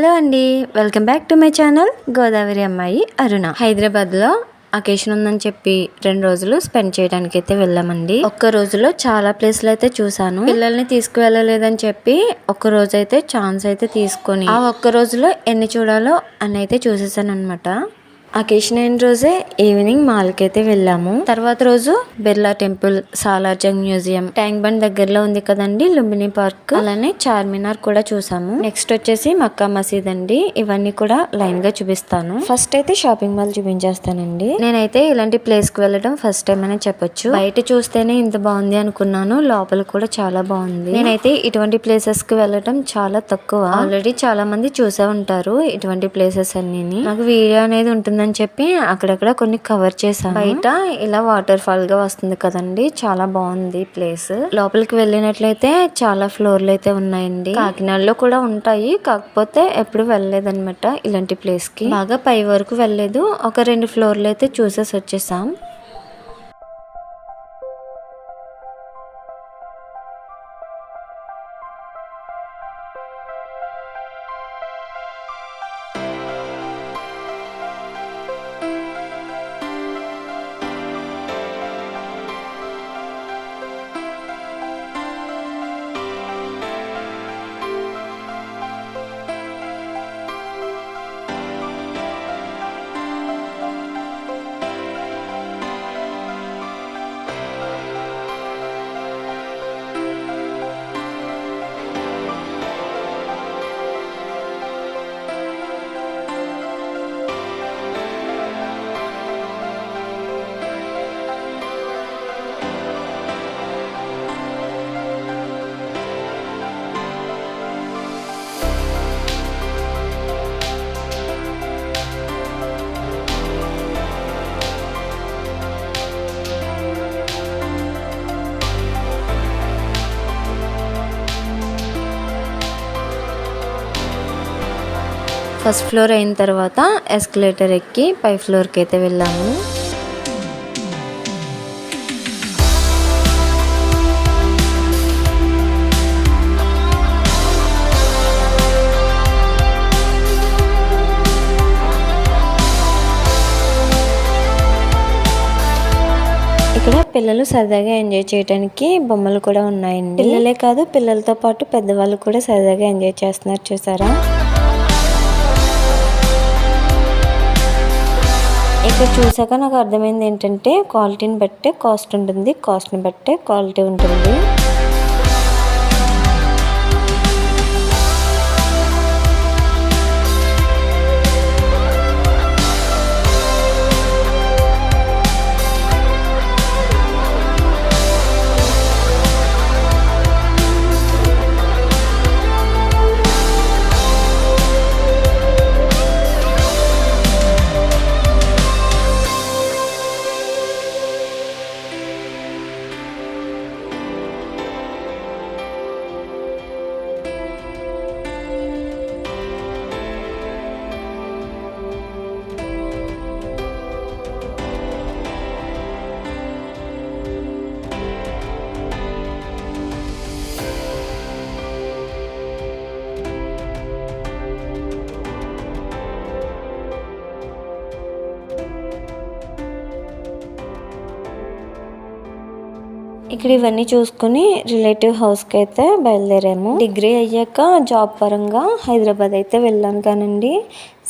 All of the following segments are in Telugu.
హలో అండి, welcome back to my channel Godavari అమ్మాయి అరుణ. హైదరాబాద్లో అకేషన్ ఉందని చెప్పి 2 రోజులు స్పెండ్ చేయడానికి అయితే వెళ్ళామండి. ఒక్క రోజులో చాలా ప్లేస్లు అయితే చూసాను. పిల్లల్ని తీసుకువెళ్ళలేదని చెప్పి ఒక్క రోజు అయితే ఛాన్స్ అయితే తీసుకొని ఆ ఒక్క రోజులో ఎన్ని చూడాలో అని అయితే చూసేసాను అనమాట. అకేషన్ అయిన రోజే ఈవినింగ్ మాల్కి అయితే వెళ్ళాము. తర్వాత రోజు Birla temple, Salarjung museum, tank bund దగ్గరలో ఉంది కదండి లుంబిని పార్క్, అలానే చార్మినార్ కూడా చూసాము. నెక్స్ట్ వచ్చేసి మక్కా మసీద్ అండి. ఇవన్నీ కూడా లైన్ గా చూపిస్తాను. ఫస్ట్ అయితే షాపింగ్ మాల్ చూపించేస్తానండి. నేనైతే ఇలాంటి ప్లేస్ కి వెళ్ళడం ఫస్ట్ టైం అనే చెప్పొచ్చు. బయట చూస్తేనే ఇంత బాగుంది అనుకున్నాను, లోపల కూడా చాలా బాగుంది. నేనైతే ఇటువంటి ప్లేసెస్ కి వెళ్ళడం చాలా తక్కువ. ఆల్రెడీ చాలా మంది చూసే ఉంటారు ఇటువంటి ప్లేసెస్ అన్ని. నాకు వీడియో అనేది ఉంటుందని చెప్పి అక్కడక్కడ కొన్ని కవర్ చేశాను. బయట ఇలా వాటర్ ఫాల్ గా వస్తుంది కదండి, చాలా బాగుంది ప్లేస్. లోపలికి వెళ్ళినట్లయితే చాలా ఫ్లోర్లు అయితే ఉన్నాయండి. కాకినాడలో కూడా ఉంటాయి, కాకపోతే ఎప్పుడు వెళ్ళలేదన్నమాట ఇలాంటి ప్లేస్ కి. బాగా పై వరకు వెళ్ళలేదు, ఒక 2 ఫ్లోర్లు అయితే చూసేసి వచ్చేసాం. ఫస్ట్ ఫ్లోర్ అయిన తర్వాత ఎస్కలేటర్ ఎక్కి పై ఫ్లోర్కి అయితే వెళ్ళాము. ఇక్కడ పిల్లలు సరదాగా ఎంజాయ్ చేయడానికి బొమ్మలు కూడా ఉన్నాయండి. పిల్లలే కాదు, పిల్లలతో పాటు పెద్దవాళ్ళు కూడా సరదాగా ఎంజాయ్ చేస్తున్నారు, చూసారా. ఇక్కడ చూసాక నాకు అర్థమైంది ఏంటంటే క్వాలిటీని బట్టే కాస్ట్ ఉంటుంది, కాస్ట్ని బట్టే క్వాలిటీ ఉంటుంది. ఇక్కడ ఇవన్నీ చూసుకుని రిలేటివ్ హౌస్కి అయితే బయలుదేరాము. డిగ్రీ అయ్యాక జాబ్ పరంగా హైదరాబాద్ అయితే వెళ్ళాను కానండి,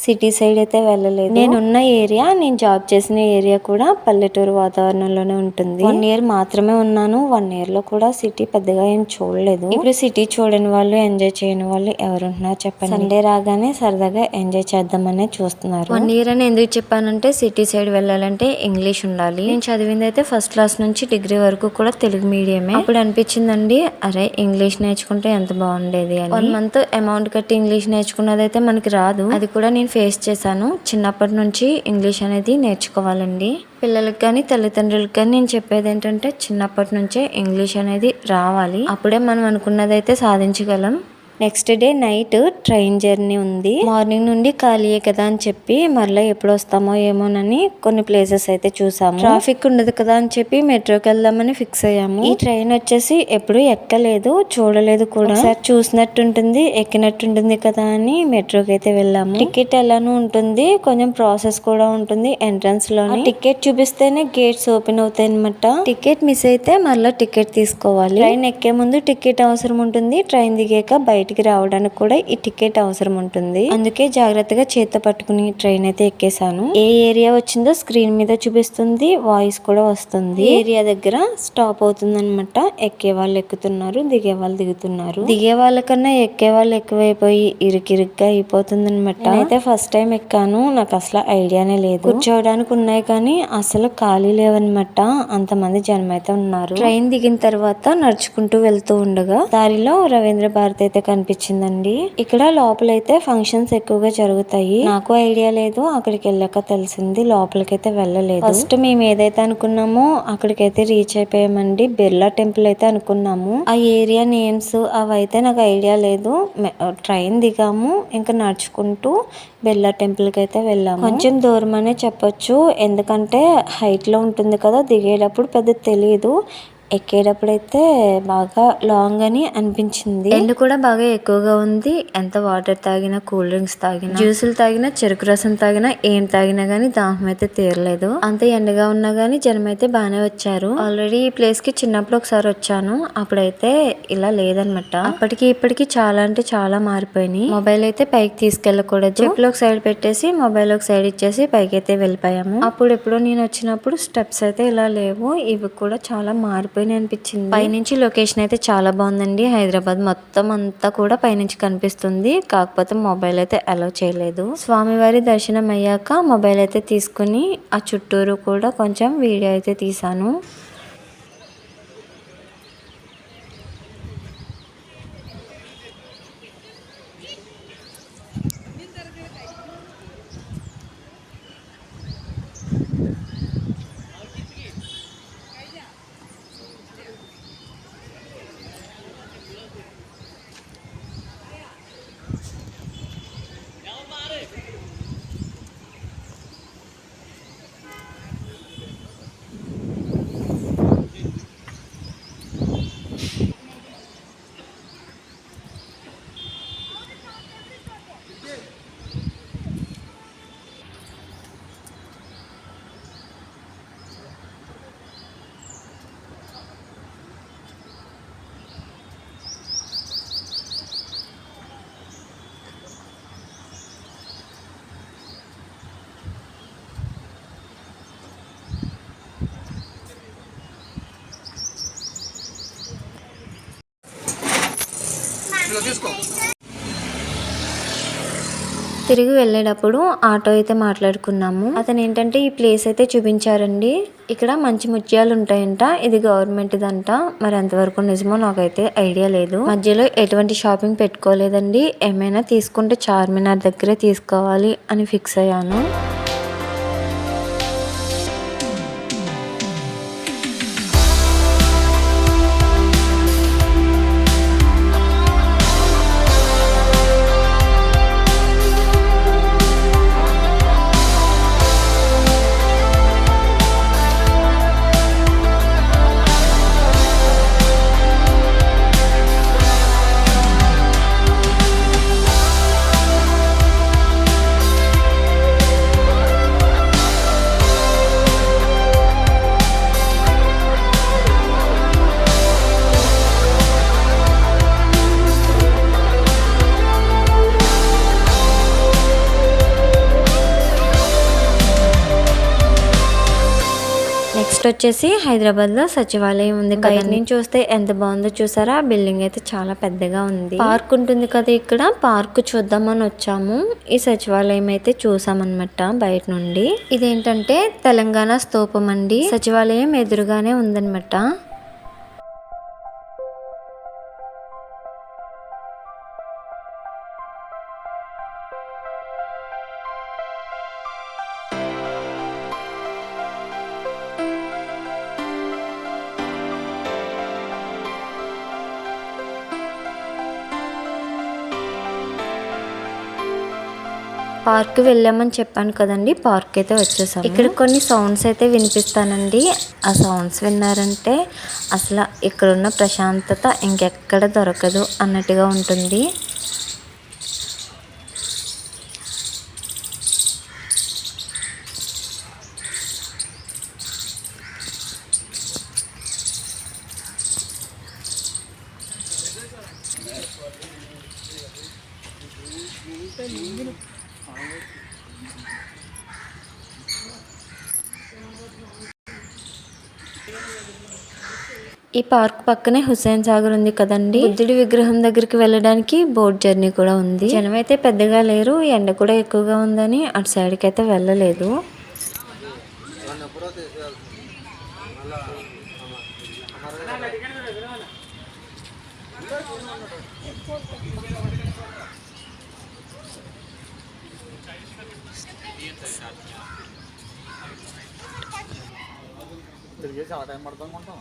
సిటీ సైడ్ అయితే వెళ్ళలేదు. నేనున్న ఏరియా, నేను జాబ్ చేసిన ఏరియా కూడా పల్లెటూరు వాతావరణంలోనే ఉంటుంది. 1 year మాత్రమే ఉన్నాను. 1 year లో కూడా సిటీ పెద్దగా ఏం చూడలేదు. ఇప్పుడు సిటీ చూడని వాళ్ళు, ఎంజాయ్ చేయని వాళ్ళు ఎవరుంటున్నారు చెప్పండి. సండే రాగానే సరదాగా ఎంజాయ్ చేద్దామనే చూస్తున్నారు. 1 year అని ఎందుకు చెప్పానంటే, సిటీ సైడ్ వెళ్ళాలంటే ఇంగ్లీష్ ఉండాలి. నేను చదివింది అయితే ఫస్ట్ క్లాస్ నుంచి డిగ్రీ వరకు కూడా తెలుగు మీడియమే. అప్పుడు అనిపించిందండి, అరే ఇంగ్లీష్ నేర్చుకుంటే ఎంత బాగుండేది అని. 1 month అమౌంట్ కట్టి ఇంగ్లీష్ నేర్చుకున్నదైతే మనకి రాదు. అది కూడా నేను ఫేస్ చేశాను. చిన్నప్పటి నుంచి ఇంగ్లీష్ అనేది నేర్చుకోవాలండి. పిల్లలకి కానీ తల్లిదండ్రులకి కానీ నేను చెప్పేది ఏంటంటే, చిన్నప్పటి నుంచే ఇంగ్లీష్ అనేది రావాలి. అప్పుడే మనం అనుకున్నదైతే సాధించగలం. Next day night train journey ఉంది. మార్నింగ్ నుండి ఖాళీయే కదా అని చెప్పి మరలా ఎప్పుడు వస్తామో ఏమోనని కొన్ని ప్లేసెస్ అయితే చూసాము. ట్రాఫిక్ ఉండదు కదా అని చెప్పి మెట్రోకి వెళ్దామని ఫిక్స్ అయ్యాము. ఈ ట్రైన్ వచ్చేసి ఎప్పుడు ఎక్కలేదు, చూడలేదు కూడా. ఒకసారి చూసినట్టుంటుంది, ఎక్కినట్టుంటుంది కదా అని మెట్రోకి అయితే వెళ్ళాము. టికెట్ ఎలానూ ఉంటుంది, కొంచెం ప్రాసెస్ కూడా ఉంటుంది. ఎంట్రన్స్ లోనే టికెట్ చూపిస్తేనే గేట్స్ ఓపెన్ అవుతాయి అనమాట. టికెట్ మిస్ అయితే మళ్ళీ టికెట్ తీసుకోవాలి. ట్రైన్ ఎక్కే ముందు టికెట్ అవసరం ఉంటుంది, ట్రైన్ దిగాక బయటికి రావడానికి కూడా ఈ టికెట్ అవసరం ఉంటుంది. అందుకే జాగ్రత్తగా చేత పట్టుకుని ట్రైన్ అయితే ఎక్కేసాను. ఏ ఏరియా వచ్చిందో స్క్రీన్ మీద చూపిస్తుంది, వాయిస్ కూడా వస్తుంది. ఏరియా దగ్గర స్టాప్ అవుతుంది అనమాట. ఎక్కే వాళ్ళు ఎక్కుతున్నారు, దిగే వాళ్ళు దిగుతున్నారు. దిగే వాళ్ళకన్నా ఎక్కే వాళ్ళు ఎక్కువైపోయి ఇరుకిరుగ్గా అయిపోతుంది అనమాట. నేనైతే ఫస్ట్ టైం ఎక్కాను, నాకు అసలు ఐడియానే లేదు. కూర్చోవడానికి ఉన్నాయి కానీ అసలు ఖాళీ లేవన్నమాట, అంతమంది జనం అయితే ఉన్నారు. ట్రైన్ దిగిన తర్వాత నడుచుకుంటూ వెళ్తూ ఉండగా దారిలో రవీంద్ర భారతి అయితే కనిపించిందండి. ఇక్కడ లోపలైతే ఫంక్షన్స్ ఎక్కువగా జరుగుతాయి. నాకు ఐడియా లేదు, అక్కడికి వెళ్ళాక తెలిసింది. లోపలికైతే వెళ్ళలేదు. ఫస్ట్ మేము ఏదైతే అనుకున్నామో అక్కడికైతే రీచ్ అయిపోయామండి. బిర్లా టెంపుల్ అయితే అనుకున్నాము. ఆ ఏరియా నేమ్స్ అవైతే నాకు ఐడియా లేదు. ట్రైన్ దిగాము, ఇంకా నడుచుకుంటూ బిర్లా టెంపుల్ కి అయితే వెళ్ళాము. కొంచెం దూరం అనే చెప్పొచ్చు, ఎందుకంటే హైట్ లో ఉంటుంది కదా, దిగేటప్పుడు పెద్ద తెలియదు, ఎక్కేటప్పుడు అయితే బాగా లాంగ్ అని అనిపించింది. ఎండ కూడా బాగా ఎక్కువగా ఉంది. ఎంత వాటర్ తాగినా, కూల్ డ్రింక్స్ తాగినా, జ్యూసులు తాగినా, చెరుకు రసం తాగినా, ఏం తాగినా గానీ దాహం అయితే తీరలేదు. అంత ఎండగా ఉన్నా గానీ జనం అయితే బాగానే వచ్చారు. ఆల్రెడీ ఈ ప్లేస్ కి చిన్నప్పుడు ఒకసారి వచ్చాను, అప్పుడైతే ఇలా లేదనమాట. అప్పటికి ఇప్పటికి చాలా అంటే చాలా మారిపోయినాయి. మొబైల్ అయితే పైకి తీసుకెళ్లకూడదు, చెప్పులు ఒక సైడ్ పెట్టేసి మొబైల్ ఒక సైడ్ ఇచ్చేసి పైకి అయితే వెళ్ళిపోయాము. అప్పుడు ఎప్పుడో నేను వచ్చినప్పుడు స్టెప్స్ అయితే ఇలా లేవు, ఇవి కూడా చాలా మారిపోయి అనిపించింది. పైనుంచి లొకేషన్ అయితే చాలా బాగుందండి. హైదరాబాద్ మొత్తం అంతా కూడా పైనుంచి కనిపిస్తుంది. కాకపోతే మొబైల్ అయితే అలౌ చేయలేదు. స్వామివారి దర్శనం అయ్యాక మొబైల్ అయితే తీసుకుని ఆ చుట్టూరు కూడా కొంచెం వీడియో అయితే తీసాను. తిరిగి వెళ్ళేటప్పుడు ఆటో అయితే మాట్లాడుకున్నాము. అతను ఏంటంటే ఈ ప్లేస్ అయితే చూపించారండి. ఇక్కడ మంచి ముత్యాలు ఉంటాయంట, ఇది గవర్నమెంట్ దంట. మరి ఎంతవరకు నిజమో నాకైతే ఐడియా లేదు. మధ్యలో ఎటువంటి షాపింగ్ పెట్టుకోలేదండి. ఏమైనా తీసుకుంటే చార్మినార్ దగ్గరే తీసుకోవాలి అని ఫిక్స్ అయ్యాను. నెక్స్ట్ వచ్చేసి హైదరాబాద్ లో సచివాలయం ఉంది. బయట నుంచి చూస్తే ఎంత బాగుందో చూసారా. బిల్డింగ్ అయితే చాలా పెద్దగా ఉంది. పార్క్ ఉంటుంది కదా, ఇక్కడ పార్క్ చూద్దామని వచ్చాము. ఈ సచివాలయం అయితే చూసామన్నమాట బయట నుండి. ఇదేంటంటే తెలంగాణ స్తూపం అండి. సచివాలయం ఎదురుగానే ఉందన్నమాట. పార్క్ వెళ్ళామని చెప్పాను కదండి, పార్క్ అయితే వచ్చేసాం. ఇక్కడ కొన్ని సౌండ్స్ అయితే వినిపిస్తానండి. ఆ సౌండ్స్ విన్నారంటే అసలు ఇక్కడున్న ప్రశాంతత ఇంకెక్కడ దొరకదు అన్నట్టుగా ఉంటుంది. ఈ పార్క్ పక్కనే హుస్సేన్ సాగర్ ఉంది కదండి. బుద్ధుడి విగ్రహం దగ్గరికి వెళ్ళడానికి బోట్ జర్నీ కూడా ఉంది. జనం అయితే పెద్దగా లేరు, ఎండ కూడా ఎక్కువగా ఉందని అటు సైడ్కి అయితే వెళ్ళలేదు. చాలా టైం పడుతుంది అనుకుంటాం.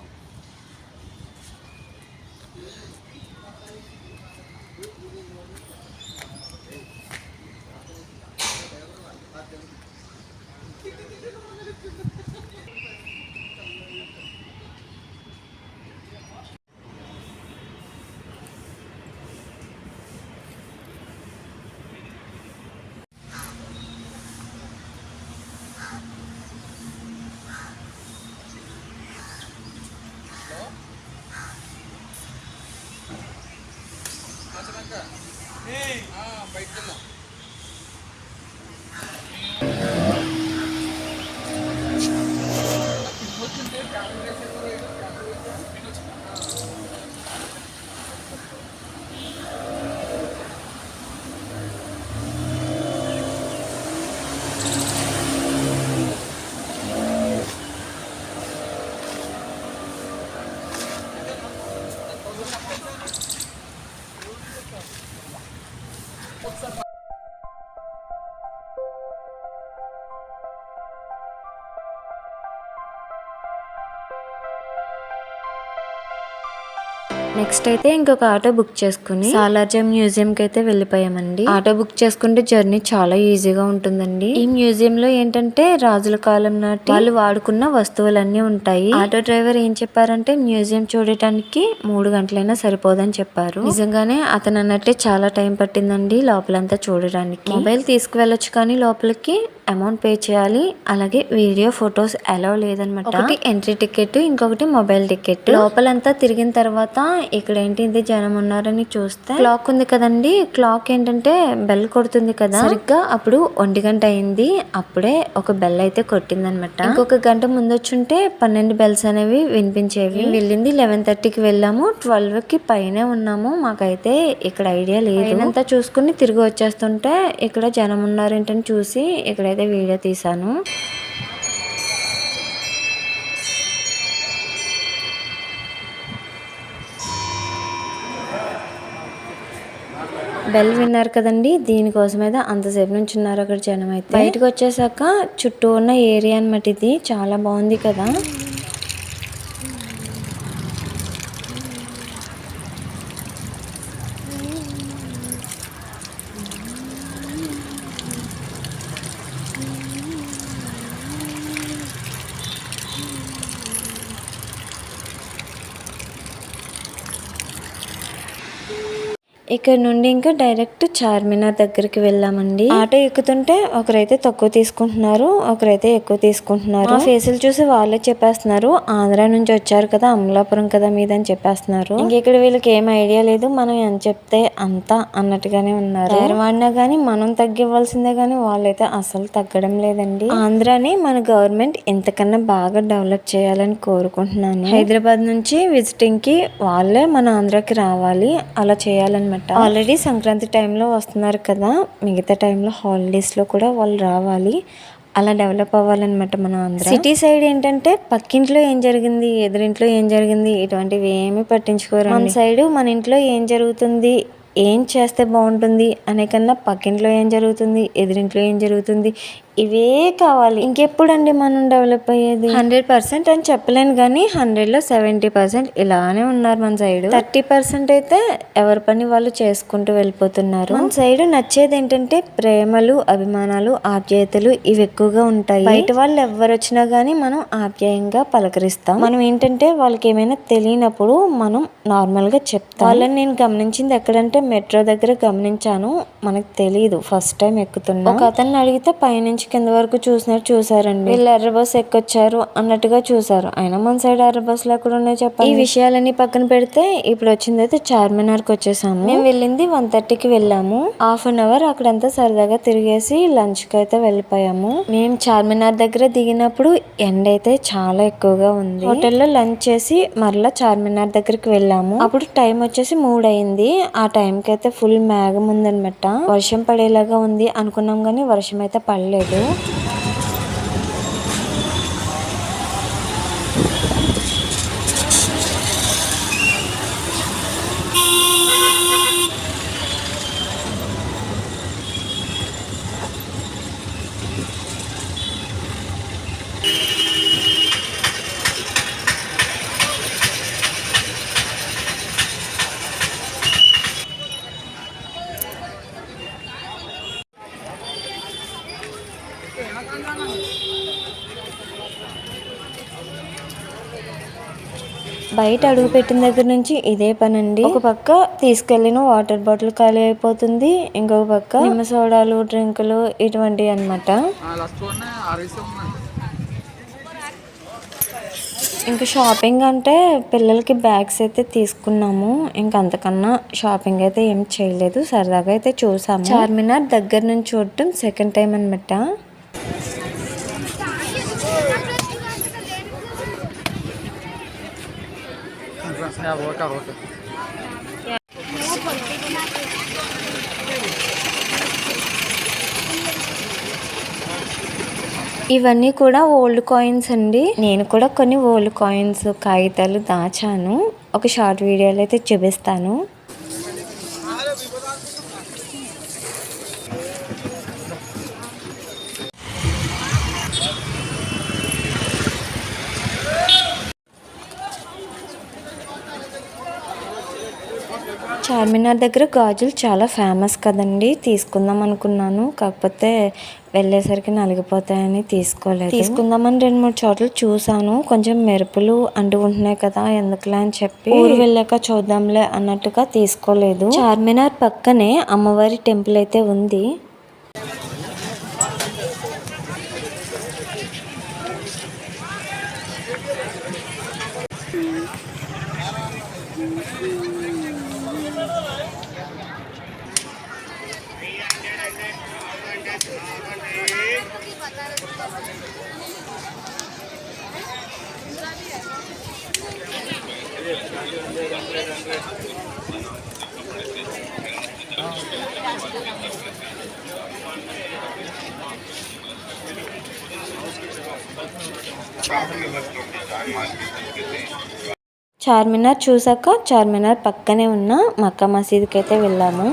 నెక్స్ట్ అయితే ఇంకొక ఆటో బుక్ చేసుకుని సాలార్జంగ్ మ్యూజియం కి అయితే వెళ్ళిపోయామండి. ఆటో బుక్ చేసుకుంటే జర్నీ చాలా ఈజీగా ఉంటుందండి. ఈ మ్యూజియం లో ఏంటంటే రాజుల కాలం నాటి వాళ్ళు వాడుకున్న వస్తువులన్నీ ఉంటాయి. ఆటో డ్రైవర్ ఏం చెప్పారంటే మ్యూజియం చూడటానికి 3 గంటలైనా సరిపోదని చెప్పారు. నిజంగానే అతను అన్నట్టే చాలా టైం పట్టిందండి లోపలంతా చూడడానికి. మొబైల్ తీసుకువెళ్ళొచ్చు కానీ లోపలికి అమౌంట్ పే చేయాలి. అలాగే వీడియో ఫొటోస్ అలౌ లేదనమాట. ఒకటి ఎంట్రీ టికెట్, ఇంకొకటి మొబైల్ టికెట్. లోపలంతా తిరిగిన తర్వాత ఇక్కడ ఏంటి ఇంత జనం ఉన్నారని చూస్తే క్లాక్ ఉంది కదండి, క్లాక్ ఏంటంటే బెల్ కొడుతుంది కదా, సరిగ్గా అప్పుడు 1 గంట అయింది. అప్పుడే ఒక బెల్ అయితే కొట్టింది అనమాట. ఇంకొక గంట ముందు వచ్చుంటే 12 బెల్స్ అనేవి వినిపించేవి. వెళ్ళింది 11:30కి వెళ్ళాము, 12కి పైనే ఉన్నాము. మాకైతే ఇక్కడ ఐడియా లేదు. అంతా చూసుకుని తిరిగి వచ్చేస్తుంటే ఇక్కడ జనం ఉన్నారేంటని చూసి ఇక్కడైతే వీడియో తీసాను. బెల్ విన్నారు కదండి, దీనికోసం అయితే అంతసేపు నుంచి ఉన్నారు అక్కడ జనం అయితే. బయటకు వచ్చేసాక చుట్టూ ఉన్న ఏరియా అనమాట ఇది, చాలా బాగుంది కదా. ఇక్కడ నుండి ఇంకా డైరెక్ట్ చార్మినార్ దగ్గరికి వెళ్ళామండి. ఆటో ఎక్కుతుంటే ఒకరైతే తక్కువ తీసుకుంటున్నారు, ఒకరైతే ఎక్కువ తీసుకుంటున్నారు. ఆ ఫేసులు చూసి వాళ్ళే చెప్పేస్తున్నారు ఆంధ్ర నుంచి వచ్చారు కదా, అమలాపురం కదా మీదని చెప్పేస్తున్నారు. ఇంకెక్కడ వీళ్ళకి ఏం ఐడియా లేదు, మనం ఎంత చెప్తే అంత అన్నట్టుగానే ఉన్నారు. వాడినా గానీ మనం తగ్గివ్వాల్సిందే గానీ వాళ్ళైతే అసలు తగ్గడం లేదండి. ఆంధ్రాని మన గవర్నమెంట్ ఎంతకన్నా బాగా డెవలప్ చేయాలని కోరుకుంటున్నాను. హైదరాబాద్ నుంచి విజిటింగ్ కి వాళ్ళే మన ఆంధ్రాకి రావాలి, అలా చేయాలన్నమాట. ఆల్రెడీ సంక్రాంతి టైంలో వస్తున్నారు కదా, మిగతా టైంలో హాలిడేస్ లో కూడా వాళ్ళు రావాలి, అలా డెవలప్ అవ్వాలన్నమాట మన ఆంధ్ర. సిటీ సైడ్ ఏంటంటే పక్కింట్లో ఏం జరిగింది, ఎదురింట్లో ఏం జరిగింది ఇటువంటివి ఏమీ పట్టించుకోరు. మన సైడ్ మన ఇంట్లో ఏం జరుగుతుంది, ఏం చేస్తే బాగుంటుంది అనే కన్నా పక్కింట్లో ఏం జరుగుతుంది, ఎదురింట్లో ఏం జరుగుతుంది ఇవే కావాలి. ఇంకెప్పుడండి మనం డెవలప్ అయ్యేది? 100% అని చెప్పలేను కానీ 100లో 70% ఇలానే ఉన్నారు మన సైడ్. 30% అయితే ఎవరి పని వాళ్ళు చేసుకుంటూ వెళ్ళిపోతున్నారు. మన సైడ్ నచ్చేది ఏంటంటే ప్రేమలు, అభిమానాలు, ఆప్యాయతలు ఇవి ఎక్కువగా ఉంటాయి. బయట వాళ్ళు ఎవరు వచ్చినా గానీ మనం ఆప్యాయంగా పలకరిస్తాం. మనం ఏంటంటే వాళ్ళకి ఏమైనా తెలియనప్పుడు మనం నార్మల్ గా చెప్తాం. వాళ్ళని నేను గమనించింది ఎక్కడంటే మెట్రో దగ్గర గమనించాను. మనకు తెలియదు, ఫస్ట్ టైం ఎక్కుతున్నా. ఒక అతన్ని అడిగితే పైనుంచి కింద వరకు చూసినట్టు చూసారండి. వీళ్ళు ఎర్ర బస్ ఎక్కొచ్చారు అన్నట్టుగా చూసారు. అయినా మన సైడ్ ఎర్ర బస్సులు ఎక్కడ ఉన్నాయి చెప్పండి. ఈ విషయాలన్నీ పక్కన పెడితే ఇప్పుడు వచ్చింది అయితే చార్మినార్ కి వచ్చేసాము. మేము వెళ్ళింది 1:30కి వెళ్ళాము. హాఫ్ అన్ అవర్ అక్కడంతా సరదాగా తిరిగేసి లంచ్ కి అయితే వెళ్ళిపోయాము. మేము చార్మినార్ దగ్గర దిగినప్పుడు ఎండ అయితే చాలా ఎక్కువగా ఉంది. హోటల్లో లంచ్ చేసి మరలా చార్మినార్ దగ్గరికి వెళ్ళాము. అప్పుడు టైం వచ్చేసి 3 అయింది. ఆ టైం కి అయితే ఫుల్ మేఘం ఉందన్నమాట. వర్షం పడేలాగా ఉంది అనుకున్నాం కానీ వర్షం అయితే పడలేదు. బయట అడుగు పెట్టిన దగ్గర నుంచి ఇదే పని అండి. ఒక పక్క తీసుకెళ్లిన వాటర్ బాటిల్ ఖాళీ అయిపోతుంది, ఇంకొక పక్క నిమ్మ సోడాలు, డ్రింకులు ఇటువంటివి అన్నమాట. ఇంకా షాపింగ్ అంటే పిల్లలకి బ్యాగ్స్ అయితే తీసుకున్నాము. ఇంకా అంతకన్నా షాపింగ్ అయితే ఏం చేయలేదు, సరదాగా అయితే చూసాము. చార్మినార్ దగ్గర నుంచి చూడటం సెకండ్ టైం అన్నమాట. ఇవన్నీ కూడా ఓల్డ్ కాయిన్స్ అండి. నేను కూడా కొన్ని ఓల్డ్ కాయిన్స్, కాగితాలు దాచాను. ఒక షార్ట్ వీడియోలో అయితే చూపిస్తాను. చార్మినార్ దగ్గర గాజులు చాలా ఫేమస్ కదండి, తీసుకుందాం అనుకున్నాను. కాకపోతే వెళ్ళేసరికి నలిగిపోతాయని తీసుకోలేదు. తీసుకుందామని 2-3 చోట్ల చూసాను. కొంచెం మెరుపులు అంటుకుంటున్నాయి కదా, ఎందుకులే అని చెప్పి ఊరు వెళ్ళాక చూద్దాంలే అన్నట్టుగా తీసుకోలేదు. చార్మినార్ పక్కనే అమ్మవారి టెంపుల్ అయితే ఉంది. చార్మినార్ చూసాక చార్మినార్ పక్కనే ఉన్న మక్కా మసీదుకి అయితే వెళ్ళాము.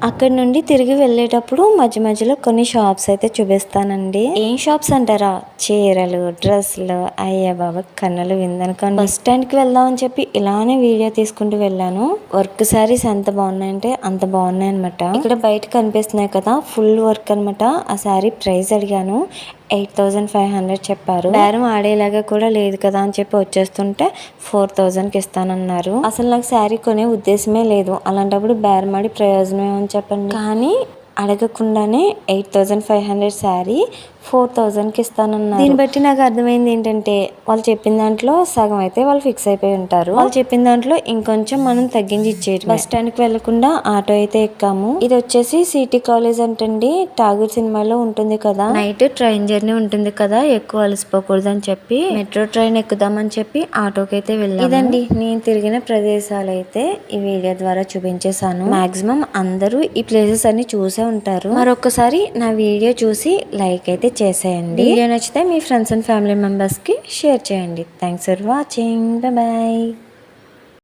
అక్కడ నుండి తిరిగి వెళ్ళేటప్పుడు మధ్య మధ్యలో కొన్ని షాప్స్ అయితే చూపిస్తానండి. ఏం షాప్స్ అంటారా, చీరలు, డ్రెస్సులు, అయ్యా బాబా కన్నులు విందనుకోండి. బస్ స్టాండ్ కి వెళ్దాం అని చెప్పి ఇలానే వీడియో తీసుకుంటూ వెళ్ళాను. వర్క్ సారీస్ ఎంత బాగున్నాయంటే అంత బాగున్నాయి అనమాట. ఇక్కడ బయట కనిపిస్తున్నాయి కదా, ఫుల్ వర్క్ అనమాట. ఆ సారీ ప్రైస్ అడిగాను, 8500 చెప్పారు. బేరం ఆడేలాగా కూడా లేదు కదా అని చెప్పి వచ్చేస్తుంటే 4000కి ఇస్తానన్నారు. అసలు నాకు శారీ కొనే ఉద్దేశమే లేదు, అలాంటప్పుడు బేరం ఆడి ప్రయోజనం ఏమని చెప్పండి. కానీ అడగకుండానే 8500 శారీ 4000కి ఇస్తానన్నారు. దీన్ని బట్టి నాకు అర్థమైంది ఏంటంటే వాళ్ళు చెప్పిన దాంట్లో సగం అయితే వాళ్ళు ఫిక్స్ అయిపోయి ఉంటారు. వాళ్ళు చెప్పిన దాంట్లో ఇంకొంచెం మనం తగ్గించి ఇచ్చేయడం. బస్ స్టాండ్ కి వెళ్లకుండా ఆటో అయితే ఎక్కాము. ఇది వచ్చేసి సిటీ కాలేజ్ అంటండి, ఠాగూర్ సినిమాలో ఉంటుంది కదా. నైట్ ట్రైన్ జర్నీ ఉంటుంది కదా, ఎక్కువ అలసిపోకూడదు అని చెప్పి మెట్రో ట్రైన్ ఎక్కుదామని చెప్పి ఆటోకి అయితే వెళ్ళాము. ఇదండి నేను తిరిగిన ప్రదేశాలు అయితే ఈ వీడియో ద్వారా చూపించేశాను. మాక్సిమం అందరూ ఈ ప్లేసెస్ అన్ని చూసే ఉంటారు. మరొకసారి నా వీడియో చూసి లైక్ అయితే చేసేయండి. వీడియో నచ్చితే మీ ఫ్రెండ్స్ అండ్ ఫ్యామిలీ మెంబర్స్ కి షేర్ చేయండి. Thanks for watching. బాయ్.